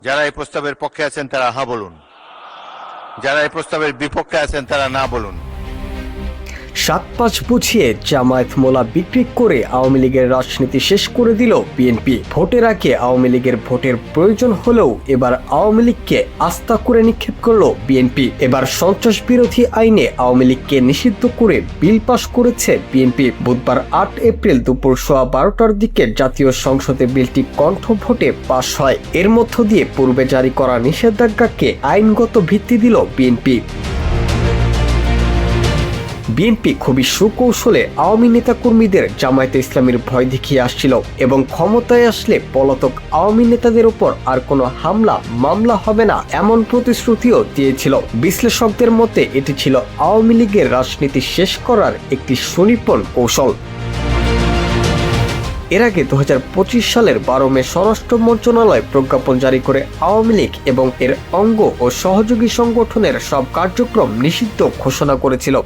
যারা এই প্রস্তাবের পক্ষে আছেন তারা হা বলুন, যারা এই প্রস্তাবের বিপক্ষে আছেন তারা না বলুন। ৭-৫ বুঝিয়ে জামায়াত মোলা বিক্রি করে আওয়ামী লীগের রাজনীতি শেষ করে দিল বিএনপি। ভোটের আগে আওয়ামী লীগের ভোটের প্রয়োজন হলেও এবার আওয়ামী লীগকে আস্থা করে নিক্ষেপ করল বিএনপি। এবার সন্ত্রাস বিরোধী আইনে আওয়ামী লীগকে নিষিদ্ধ করে বিল পাশ করেছে বিএনপি। বুধবার ৮ এপ্রিল দুপুর 12:15টার দিকে জাতীয় সংসদে বিলটি কণ্ঠ ভোটে পাশ হয়। এর মধ্য দিয়ে পূর্বে জারি করা নিষেধাজ্ঞাকে আইনগত ভিত্তি দিল বিএনপি। বিএনপি খুবই সুকৌশলে আওয়ামী নেতাকর্মীদের জামায়াতে ইসলামীর ভয় দেখিয়ে আসছিল এবং ক্ষমতায় আসলে পলাতক আওয়ামী নেতাদের উপর আর কোনো হামলা মামলা হবে না এমন প্রতিশ্রুতিও দিয়েছিল। বিশ্লেষকদের মতে এটি ছিল আওয়ামী লীগের রাজনীতি শেষ করার একটি সুনিপুণ কৌশল। এর আগে 2025 সালের 12 মে স্বরাষ্ট্র মন্ত্রণালয় প্রজ্ঞাপন জারি করে আওয়ামী লীগ এবং এর অঙ্গ ও সহযোগী সংগঠনের সব কার্যক্রম নিষিদ্ধ ঘোষণা করেছিল।